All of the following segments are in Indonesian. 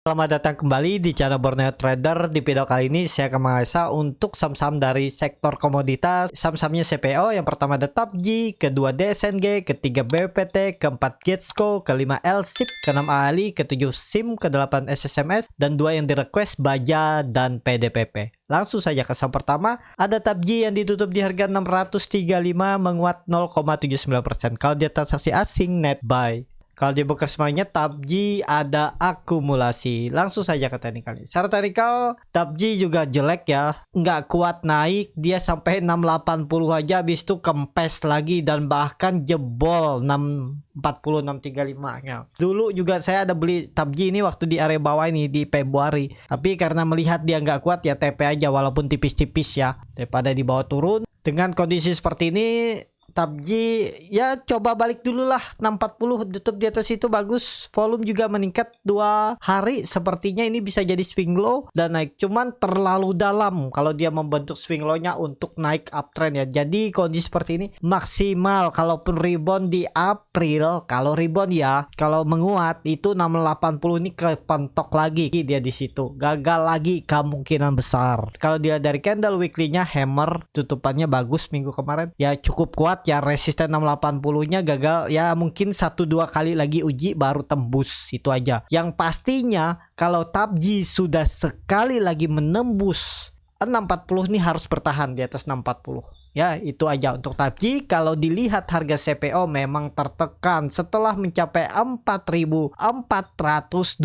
Selamat datang kembali di channel Borneo Trader. Di video kali ini saya akan menganalisa untuk saham-saham dari sektor komoditas. Saham-sahamnya CPO, yang pertama ada TAPJI, kedua DSNG, ketiga BPT, keempat Getsco, kelima LSIP, keenam ALI, ketujuh SIM, kedelapan SSMS, dan dua yang di request Baja dan PDPP. Langsung saja ke saham pertama, ada TAPJI yang ditutup di harga 635 menguat 0,79%. Kalau dia transaksi asing net buy. Kalau di buka semuanya TAPJI ada akumulasi. Langsung saja ke teknikal. Secara teknikal TAPJI juga jelek ya, nggak kuat naik, dia sampai 680 aja, habis itu kempes lagi dan bahkan jebol 640 635 ya. Dulu juga saya ada beli TAPJI ini waktu di area bawah ini di Februari, tapi karena melihat dia nggak kuat ya TP aja walaupun tipis-tipis ya, daripada di bawah turun. Dengan kondisi seperti ini TAPJI ya coba balik dulu lah. 640 tutup di atas itu bagus, volume juga meningkat 2 hari, sepertinya ini bisa jadi swing low dan naik, cuman terlalu dalam kalau dia membentuk swing low nya untuk naik uptrend ya. Jadi kondisi seperti ini maksimal kalaupun rebound di April, kalau rebound ya, kalau menguat itu 680 ini kepentok lagi dia di situ, gagal lagi kemungkinan besar. Kalau dia dari candle weekly-nya hammer, tutupannya bagus minggu kemarin ya, cukup kuat ya. Resisten 680-nya gagal ya, mungkin 1-2 kali lagi uji baru tembus, itu aja. Yang pastinya kalau TAPJI sudah sekali lagi menembus 640 nih harus bertahan di atas 640. Ya, itu aja untuk TAPJI. Kalau dilihat harga CPO memang tertekan setelah mencapai 4.427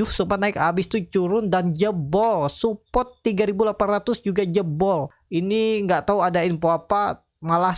sempat naik, habis itu turun dan jebol. Support 3.800 juga jebol. Ini nggak tahu ada info apa, malah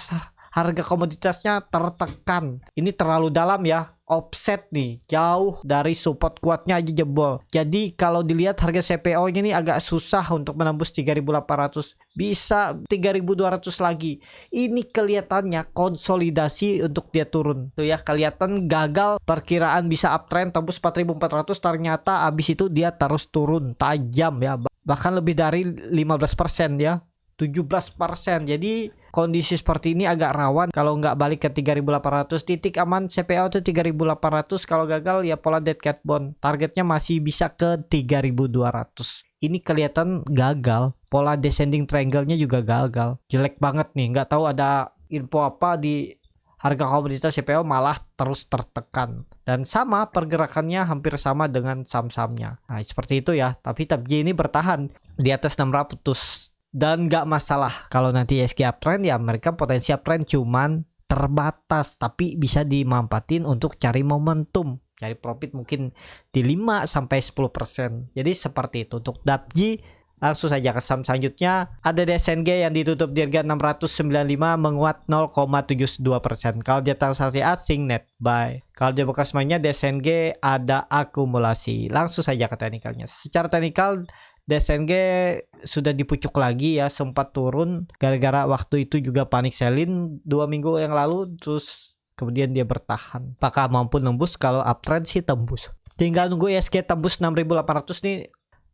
harga komoditasnya tertekan. Ini terlalu dalam ya, offset nih, jauh dari support kuatnya aja jebol. Jadi kalau dilihat harga CPO nya ini agak susah untuk menembus 3.800, bisa 3.200 lagi. Ini kelihatannya konsolidasi untuk dia turun tuh ya, kelihatan gagal. Perkiraan bisa uptrend tembus 4.400, ternyata abis itu dia terus turun tajam ya, bahkan lebih dari 15% ya, 17%. Jadi kondisi seperti ini agak rawan kalau nggak balik ke 3.800. Titik aman CPO itu 3.800. Kalau gagal ya pola dead cat bond, targetnya masih bisa ke 3.200. Ini kelihatan gagal. Pola descending triangle-nya juga gagal, jelek banget nih. Nggak tahu ada info apa di harga komoditas CPO, malah terus tertekan. Dan sama pergerakannya hampir sama dengan saham-sahamnya. Nah seperti itu ya. Tapi TAPJI ini bertahan di atas 600. Dan nggak masalah kalau nanti ISG uptrend ya, mereka potensi uptrend cuman terbatas, tapi bisa dimanfaatin untuk cari momentum, cari profit mungkin di 5-10%. Jadi seperti itu untuk TAPJI. Langsung saja ke saham selanjutnya, ada DSNG yang ditutup di harga 695 menguat 0,72%. Kalau dia transaksi asing net buy. Kalau dia buka semuanya DSNG ada akumulasi. Langsung saja ke teknikalnya. Secara teknikal DSNG sudah dipucuk lagi ya, sempat turun gara-gara waktu itu juga panik selling 2 minggu yang lalu, terus kemudian dia bertahan. Apakah mampu nembus? Kalau uptrend sih tembus. Tinggal nunggu ISG tembus 6.800 nih.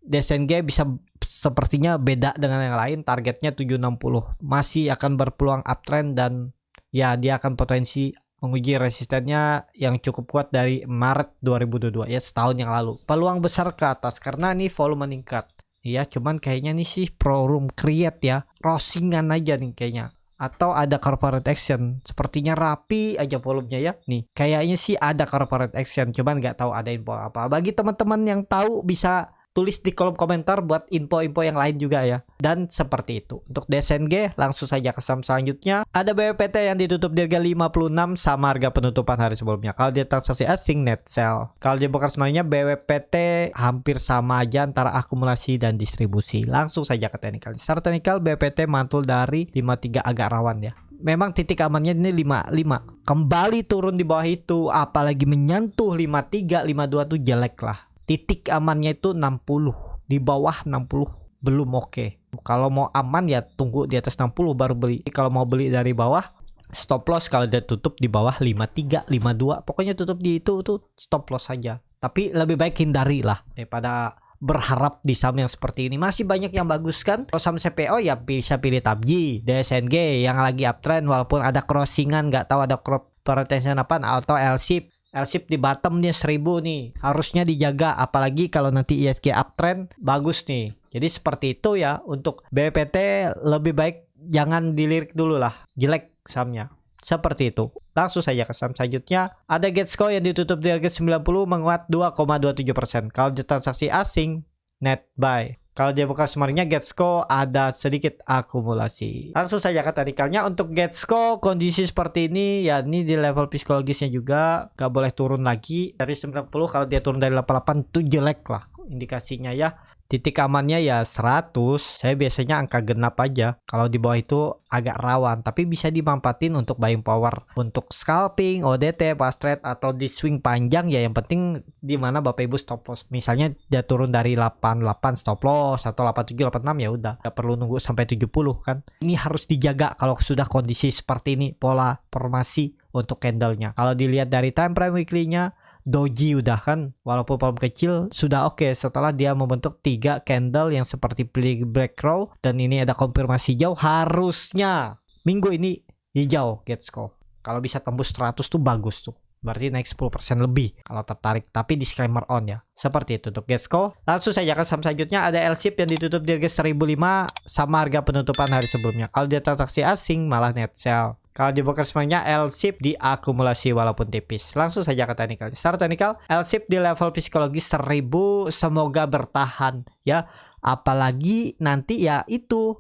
DSNG bisa sepertinya beda dengan yang lain, targetnya 760. Masih akan berpeluang uptrend dan ya dia akan potensi menguji resistennya yang cukup kuat dari Maret 2022 ya, setahun yang lalu. Peluang besar ke atas karena nih volume meningkat. Ya, cuman kayaknya nih sih pro room create ya, rosingan aja nih kayaknya. Atau ada corporate action, sepertinya rapi aja volumenya ya. Nih, kayaknya sih ada corporate action, cuman nggak tahu ada info apa. Bagi teman-teman yang tahu bisa tulis di kolom komentar buat info-info yang lain juga ya. Dan seperti itu. Untuk DSNG langsung saja ke saham selanjutnya. Ada BPT yang ditutup di harga 56 sama harga penutupan hari sebelumnya. Kalau dia transaksi asing net sell. Kalau dia bukan semuanya BPT hampir sama aja antara akumulasi dan distribusi. Langsung saja ke teknikal. Secara teknikal BPT mantul dari 53 agak rawan ya. Memang titik amannya ini 55. Kembali turun di bawah itu, apalagi menyentuh 53, 52 tuh jelek lah. Titik amannya itu 60, di bawah 60 belum oke. Kalau mau aman ya tunggu di atas 60 baru beli. Kalau mau beli dari bawah, stop loss kalau dia tutup di bawah 53, 52, pokoknya tutup di itu tuh stop loss saja. Tapi lebih baik hindari lah daripada berharap di saham yang seperti ini. Masih banyak yang bagus kan. Kalau saham CPO ya bisa pilih TAPJI, DSNG yang lagi uptrend walaupun ada crossingan, nggak tahu ada crop protection apa, atau LSIP. L-shape di bottom nih 1000 nih. Harusnya dijaga apalagi kalau nanti ISG uptrend bagus nih. Jadi seperti itu ya untuk BPT, lebih baik jangan dilirik dulu lah. Jelek sahamnya. Seperti itu. Langsung saja ke saham selanjutnya. Ada Getsco yang ditutup di harga 90 menguat 2,27%. Kalau di transaksi asing net buy. Kalau dia buka sebenarnya Getsco ada sedikit akumulasi. Langsung saja ke teknikalnya. Untuk Getsco kondisi seperti ini ya, ini di level psikologisnya juga gak boleh turun lagi dari 90. Kalau dia turun dari 88 itu jelek lah indikasinya ya. Titik amannya ya 100. Saya biasanya angka genap aja. Kalau di bawah itu agak rawan, tapi bisa dimanfaatin untuk buying power, untuk scalping, ODT, fast trade atau di swing panjang ya. Yang penting di mana Bapak Ibu stop loss. Misalnya dia turun dari 88 stop loss atau 87 86 ya udah. Gak perlu nunggu sampai 70 kan. Ini harus dijaga kalau sudah kondisi seperti ini, pola formasi untuk candlenya. Kalau dilihat dari time frame weekly-nya, doji udah kan, walaupun volume kecil sudah oke setelah dia membentuk 3 candle yang seperti breakthrough, dan ini ada konfirmasi hijau. Harusnya minggu ini hijau Getsco. Kalau bisa tembus 100 tuh bagus tuh. Berarti naik 10% lebih kalau tertarik. Tapi disclaimer on ya. Seperti itu untuk Getsco. Langsung saja ke saham selanjutnya. Ada L-shape yang ditutup di harga 1005 sama harga penutupan hari sebelumnya. Kalau dia transaksi asing malah net sell. Kalau di broker semuanya L-shape diakumulasi walaupun tipis. Langsung saja ke teknikal. Secara teknikal L-shape di level psikologis 1000 semoga bertahan ya. Apalagi nanti ya itu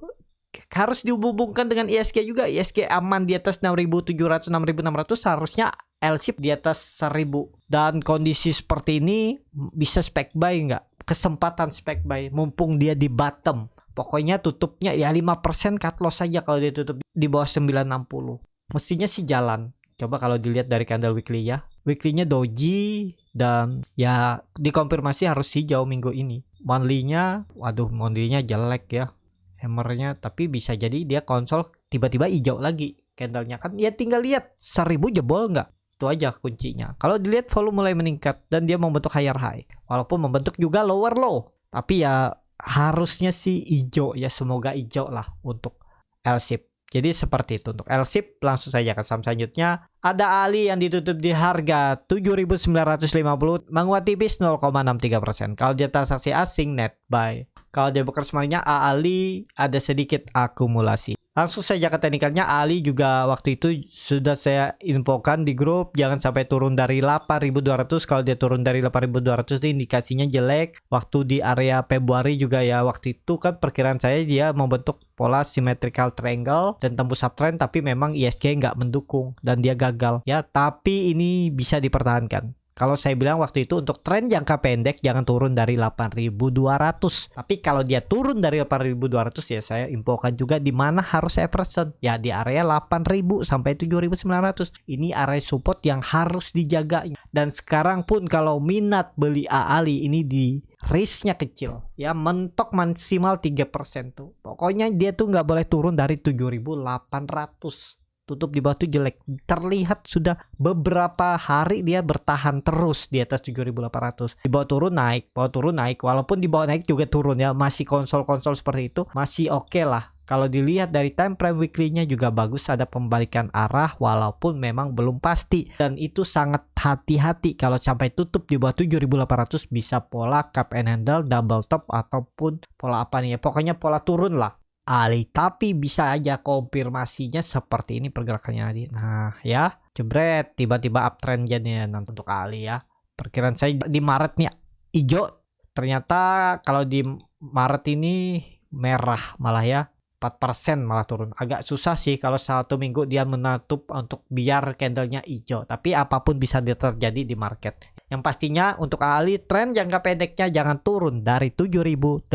harus dihubungkan dengan ISG juga. ISG aman di atas 6.700 6.600, harusnya L-shape di atas 1000. Dan kondisi seperti ini bisa spec buy nggak? Kesempatan spec buy mumpung dia di bottom. Pokoknya tutupnya ya 5% cut loss saja kalau dia tutup di bawah 960. Mestinya sih jalan. Coba kalau dilihat dari candle weekly ya. Weekly-nya doji dan ya dikonfirmasi harus hijau minggu ini. Monthly-nya, waduh monthly-nya jelek ya. Hammernya, tapi bisa jadi dia konsol tiba-tiba hijau lagi candlenya kan. Ya tinggal lihat 1000 jebol nggak. Itu aja kuncinya. Kalau dilihat volume mulai meningkat dan dia membentuk higher high. Walaupun membentuk juga lower low. Tapi ya harusnya sih hijau ya, semoga hijau lah untuk L-shape. Jadi seperti itu untuk L-shape. Langsung saja ke saham selanjutnya. Ada Ali yang ditutup di harga 7.950 menguat tipis 0,63%. Kalau dia transaksi asing net buy. Kalau dia bekerja semuanya Ali ada sedikit akumulasi. Langsung saja ke teknikalnya. Ali juga waktu itu sudah saya infokan di grup, jangan sampai turun dari 8.200. Kalau dia turun dari 8.200 itu indikasinya jelek. Waktu di area Februari juga ya, waktu itu kan perkiraan saya dia membentuk pola symmetrical triangle dan tembus uptrend, tapi memang ISG nggak mendukung dan dia gagal ya. Tapi ini bisa dipertahankan. Kalau saya bilang waktu itu untuk tren jangka pendek jangan turun dari 8.200. Tapi kalau dia turun dari 8.200 ya saya infokan juga di mana harus average ya, di area 8.000 sampai 7.900. Ini area support yang harus dijaga. Dan sekarang pun kalau minat beli AALI ini di risknya kecil ya, mentok maksimal 3% tuh. Pokoknya dia tuh nggak boleh turun dari 7.800. Tutup di bawah itu jelek. Terlihat sudah beberapa hari dia bertahan terus di atas 7.800. Di bawah turun naik, bawah turun naik. Walaupun di bawah naik juga turun ya. Masih konsol-konsol seperti itu masih oke lah. Kalau dilihat dari time frame weekly-nya juga bagus, ada pembalikan arah walaupun memang belum pasti. Dan itu sangat hati-hati kalau sampai tutup di bawah 7.800 bisa pola cup and handle, double top ataupun pola apa nih ya. Pokoknya pola turun lah Ali, tapi bisa aja konfirmasinya seperti ini pergerakannya tadi. Nah ya, jebret tiba-tiba uptrend jadinya nanti untuk Ali ya. Perkiraan saya di Maret nih hijau, ternyata kalau di Maret ini merah malah ya, 4% malah turun. Agak susah sih kalau satu minggu dia menutup untuk biar candlenya hijau. Tapi apapun bisa terjadi di market. Yang pastinya untuk Ali tren jangka pendeknya jangan turun dari 7.800.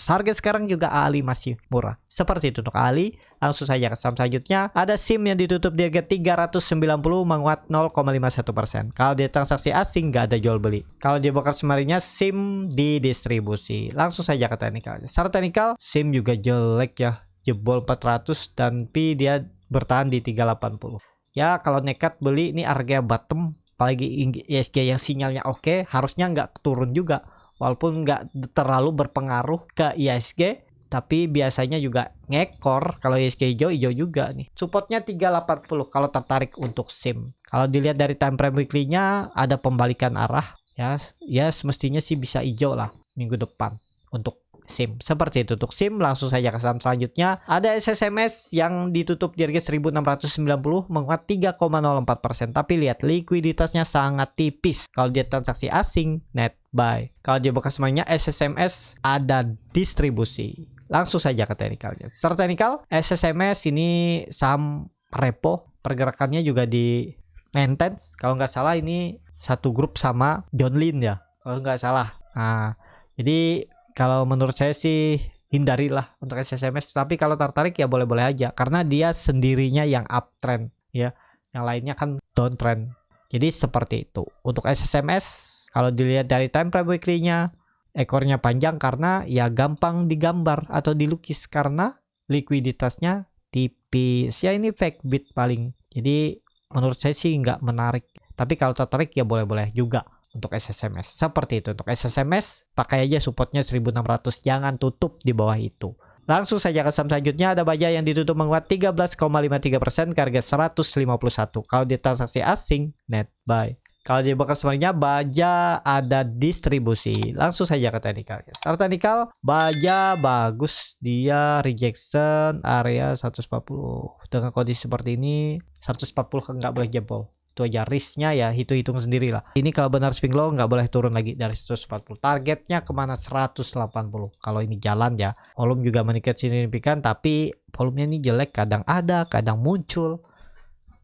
Harga sekarang juga Ali masih murah. Seperti itu untuk Ali. Langsung saja ke saham selanjutnya. Ada SIM yang ditutup di harga 390 menguat 0,51%. Kalau dia transaksi asing nggak ada jual beli. Kalau dia broker semarinya SIM didistribusi. Langsung saja ke teknikal. Secara teknikal SIM juga jelek ya. Jebol 400 dan P dia bertahan di 380. Ya kalau nekat beli ini harga bottom. Apalagi ISG yang sinyalnya oke, harusnya nggak turun juga. Walaupun nggak terlalu berpengaruh ke ISG, tapi biasanya juga ngekor. Kalau ISG hijau juga nih. Supportnya 380 kalau tertarik untuk SIM. Kalau dilihat dari time frame weekly-nya ada pembalikan arah ya semestinya sih bisa hijau lah minggu depan untuk SIM. Seperti itu untuk SIM. Langsung saja ke saham selanjutnya. Ada SSMS yang ditutup di harga 1690 menguat 3,04%. Tapi lihat likuiditasnya sangat tipis. Kalau dia transaksi asing net buy. Kalau dia bekas mainnya SSMS ada distribusi. Langsung saja ke teknikalnya. Secara teknikal SSMS ini saham repo. Pergerakannya juga di maintenance. Kalau nggak salah ini satu grup sama John Lin ya. Kalau nggak salah. Nah, jadi kalau menurut saya sih hindarilah untuk SSMS. Tapi kalau tertarik ya boleh-boleh aja. Karena dia sendirinya yang uptrend ya. Yang lainnya kan downtrend. Jadi seperti itu. Untuk SSMS kalau dilihat dari time frame weekly-nya ekornya panjang karena ya gampang digambar atau dilukis karena likuiditasnya tipis. Ya ini fake bit paling. Jadi menurut saya sih nggak menarik. Tapi kalau tertarik ya boleh-boleh juga untuk SSMS. Seperti itu untuk SSMS, pakai aja supportnya 1600, jangan tutup di bawah itu. Langsung saja ke saham selanjutnya. Ada Baja yang ditutup menguat 13,53% ke harga 151. Kalau di transaksi asing net buy. Kalau di bekas sebenarnya Baja ada distribusi. Langsung saja ke teknikal. Secara teknikal Baja bagus, dia rejection area 140. Dengan kondisi seperti ini 140 kan nggak boleh jebol. Itu aja risknya ya hitung sendiri lah. Ini kalau benar swing low nggak boleh turun lagi dari 140. Targetnya kemana 180. Kalau ini jalan ya. Volume juga meningkat signifikan, tapi volumenya ini jelek, kadang ada kadang muncul.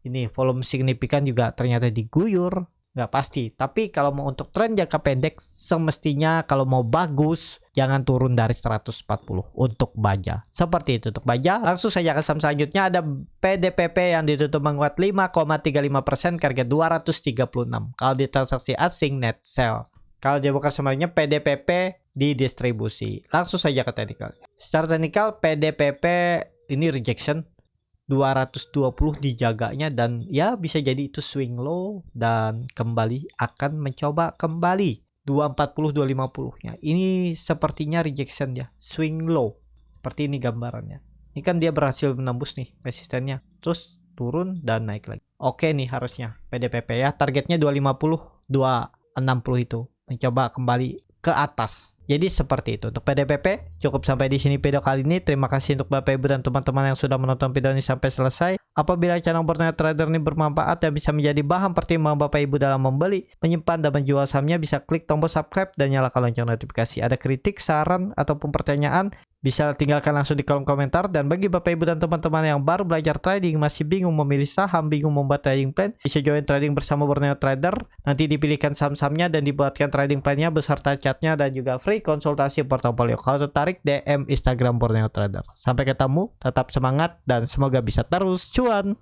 Ini volume signifikan juga ternyata diguyur, nggak pasti. Tapi kalau mau untuk tren jangka pendek semestinya kalau mau bagus jangan turun dari 140 untuk Baja. Seperti itu untuk Baja. Langsung saja ke saham selanjutnya. Ada PDPP yang ditutup menguat 5,35% ke harga 236. Kalau di transaksi asing net sell. Kalau dia bukan sebenarnya PDPP di distribusi. Langsung saja ke teknikal. Secara teknikal PDPP ini rejection 220 dijaganya dan ya bisa jadi itu swing low dan kembali akan mencoba kembali 240 250 nya. Ini sepertinya rejection ya, swing low. Seperti ini gambarannya. Ini kan dia berhasil menembus nih resistennya. Terus turun dan naik lagi. Oke nih harusnya PDPP ya, targetnya 250 260 itu. Mencoba kembali ke atas. Jadi seperti itu untuk PDPP. Cukup sampai di sini video kali ini. Terima kasih untuk Bapak Ibu dan teman-teman yang sudah menonton video ini sampai selesai. Apabila channel Borneo Trader ini bermanfaat dan bisa menjadi bahan pertimbangan Bapak Ibu dalam membeli, menyimpan dan menjual sahamnya, bisa klik tombol subscribe dan nyalakan lonceng notifikasi. Ada kritik, saran ataupun pertanyaan, bisa tinggalkan langsung di kolom komentar. Dan bagi Bapak Ibu dan teman-teman yang baru belajar trading, masih bingung memilih saham, bingung membuat trading plan, bisa join trading bersama Borneo Trader. Nanti dipilihkan saham-sahamnya dan dibuatkan trading plannya beserta chartnya dan juga free konsultasi portofolio. Kalau tertarik DM Instagram Borneo Trader. Sampai ketemu, tetap semangat dan semoga bisa terus cuan.